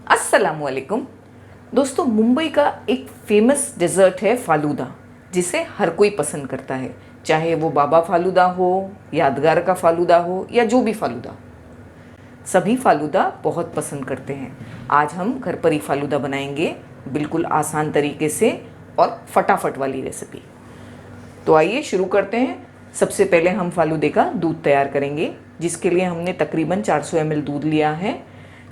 अस्सलामुअलैकुम दोस्तों, मुंबई का एक फेमस डेज़र्ट है फ़ालूदा, जिसे हर कोई पसंद करता है। चाहे वो बाबा फ़ालूदा हो, यादगार का फ़ालूदा हो या जो भी फ़ालूदा, सभी फ़ालूदा बहुत पसंद करते हैं। आज हम घर पर ही फ़ालूदा बनाएंगे, बिल्कुल आसान तरीके से और फटाफट वाली रेसिपी। तो आइए शुरू करते हैं। सबसे पहले हम फ़ालूदे का दूध तैयार करेंगे, जिसके लिए हमने तकरीबन 400 ml दूध लिया है।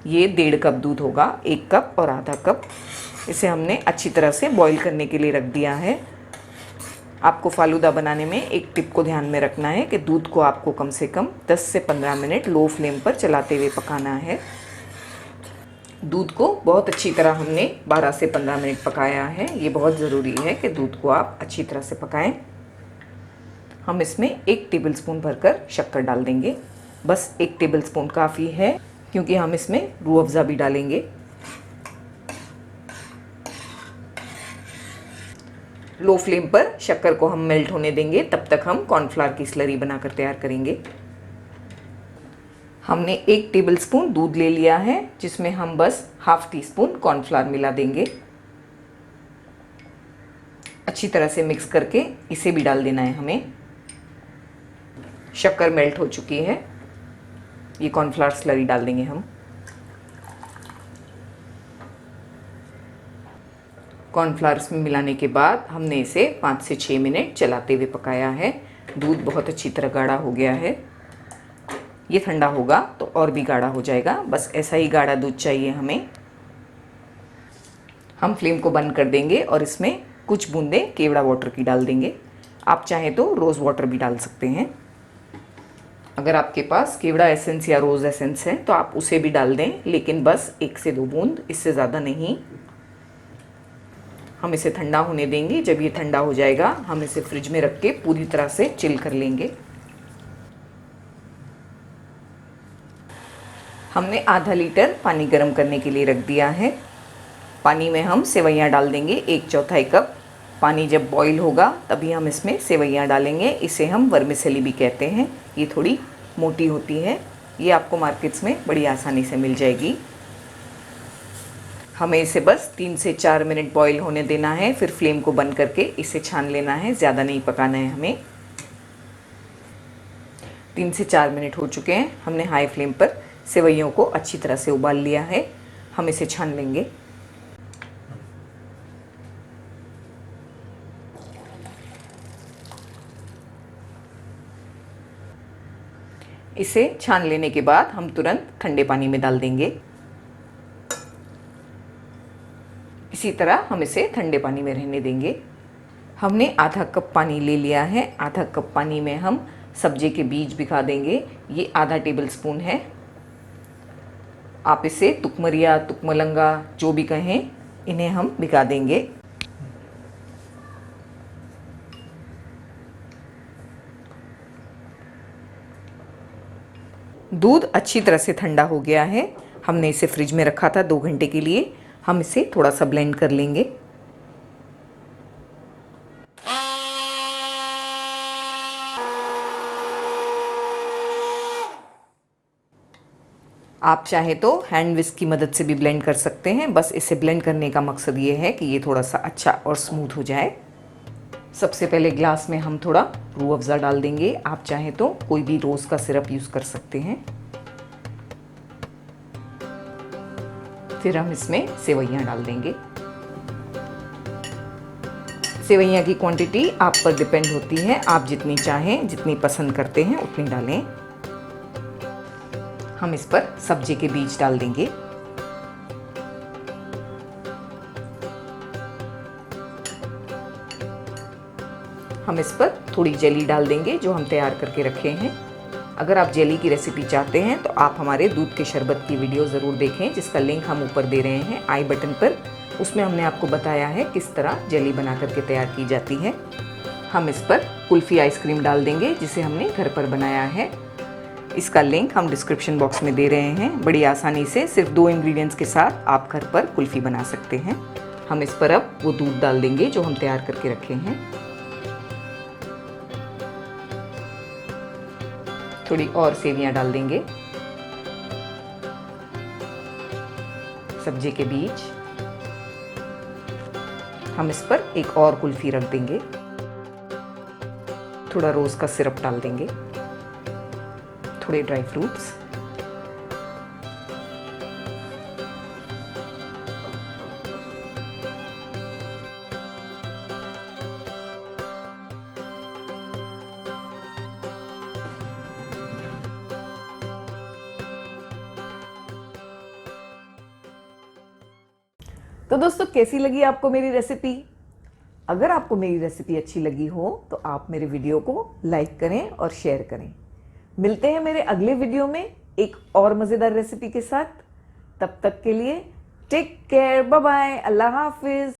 ये 1.5 कप दूध होगा, 1 कप और आधा कप। इसे हमने अच्छी तरह से बॉईल करने के लिए रख दिया है। आपको फ़ालूदा बनाने में एक टिप को ध्यान में रखना है कि दूध को आपको कम से कम 10 से 15 मिनट लो फ्लेम पर चलाते हुए पकाना है। दूध को बहुत अच्छी तरह हमने 12 से 15 मिनट पकाया है। ये बहुत ज़रूरी है कि दूध को आप अच्छी तरह से पकाएं। हम इसमें 1 टेबलस्पून भरकर शक्कर डाल देंगे। बस 1 टेबलस्पून काफ़ी है, क्योंकि हम इसमें रूह अफ़ज़ा भी डालेंगे। लो फ्लेम पर शक्कर को हम मेल्ट होने देंगे। तब तक हम कॉर्नफ्लावर की स्लरी बनाकर तैयार करेंगे। हमने 1 टेबलस्पून दूध ले लिया है, जिसमें हम बस ½ टीस्पून कॉर्नफ्लावर मिला देंगे। अच्छी तरह से मिक्स करके इसे भी डाल देना है हमें। शक्कर मेल्ट हो चुकी है, ये कॉर्नफ्लावर स्लरी डाल देंगे हम। कॉर्नफ्लावर में मिलाने के बाद हमने इसे 5 से 6 मिनट चलाते हुए पकाया है। दूध बहुत अच्छी तरह गाढ़ा हो गया है। ये ठंडा होगा तो और भी गाढ़ा हो जाएगा। बस ऐसा ही गाढ़ा दूध चाहिए हमें। हम फ्लेम को बंद कर देंगे और इसमें कुछ बूंदें केवड़ा वाटर की डाल देंगे। आप चाहें तो रोज़ वाटर भी डाल सकते हैं। अगर आपके पास केवड़ा एसेंस या रोज़ एसेंस है तो आप उसे भी डाल दें, लेकिन बस 1 से 2 बूंद, इससे ज़्यादा नहीं। हम इसे ठंडा होने देंगे। जब ये ठंडा हो जाएगा हम इसे फ्रिज में रख के पूरी तरह से चिल कर लेंगे। हमने आधा लीटर पानी गर्म करने के लिए रख दिया है। पानी में हम सेवइयाँ डाल देंगे, 1/4 कप। पानी जब बॉईल होगा तभी हम इसमें सेवइयाँ डालेंगे। इसे हम वर्मिसेली भी कहते हैं। ये थोड़ी मोटी होती है। ये आपको मार्केट्स में बड़ी आसानी से मिल जाएगी। हमें इसे बस 3 से 4 मिनट बॉईल होने देना है। फिर फ्लेम को बंद करके इसे छान लेना है। ज़्यादा नहीं पकाना है हमें। 3 से 4 मिनट हो चुके हैं। हमने हाई फ्लेम पर सेवइयों को अच्छी तरह से उबाल लिया है। हम इसे छान लेंगे। इसे छान लेने के बाद हम तुरंत ठंडे पानी में डाल देंगे। इसी तरह हम इसे ठंडे पानी में रहने देंगे। हमने आधा कप पानी ले लिया है। आधा कप पानी में हम सब्जी के बीज भिगा देंगे। ये आधा टेबलस्पून है। आप इसे तुकमरिया, तुकमलंगा जो भी कहें, इन्हें हम भिगा देंगे। दूध अच्छी तरह से ठंडा हो गया है। हमने इसे फ्रिज में रखा था 2 घंटे के लिए। हम इसे थोड़ा सा ब्लेंड कर लेंगे। आप चाहें तो हैंड विस्क की मदद से भी ब्लेंड कर सकते हैं। बस इसे ब्लेंड करने का मकसद ये है कि ये थोड़ा सा अच्छा और स्मूथ हो जाए। सबसे पहले ग्लास में हम थोड़ा रूह अफ़ज़ा डाल देंगे। आप चाहें तो कोई भी रोज़ का सिरप यूज़ कर सकते हैं। फिर हम इसमें सेवइयाँ डाल देंगे। सेवइयाँ की क्वांटिटी आप पर डिपेंड होती है। आप जितनी चाहें, जितनी पसंद करते हैं उतनी डालें। हम इस पर सब्जी के बीज डाल देंगे। हम इस पर थोड़ी जेली डाल देंगे जो हम तैयार करके रखे हैं। अगर आप जेली की रेसिपी चाहते हैं तो आप हमारे दूध के शरबत की वीडियो ज़रूर देखें, जिसका लिंक हम ऊपर दे रहे हैं आई बटन पर। उसमें हमने आपको बताया है किस तरह जेली बना करके तैयार की जाती है। हम इस पर कुल्फ़ी आइसक्रीम डाल देंगे, जिसे हमने घर पर बनाया है। इसका लिंक हम डिस्क्रिप्शन बॉक्स में दे रहे हैं। बड़ी आसानी से सिर्फ 2 इंग्रेडिएंट्स के साथ आप घर पर कुल्फ़ी बना सकते हैं। हम इस पर अब वो दूध डाल देंगे जो हम तैयार करके रखे हैं। थोड़ी और सेवइयाँ डाल देंगे। सब्जी के बीच हम इस पर एक और कुल्फी रख देंगे, थोड़ा रोज का सिरप डाल देंगे, थोड़े ड्राई फ्रूट्स, तो दोस्तों कैसी लगी आपको मेरी रेसिपी? अगर आपको मेरी रेसिपी अच्छी लगी हो तो आप मेरे वीडियो को लाइक करें और शेयर करें। मिलते हैं मेरे अगले वीडियो में एक और मज़ेदार रेसिपी के साथ। तब तक के लिए टेक केयर, बाय बाय, अल्लाह हाफिज।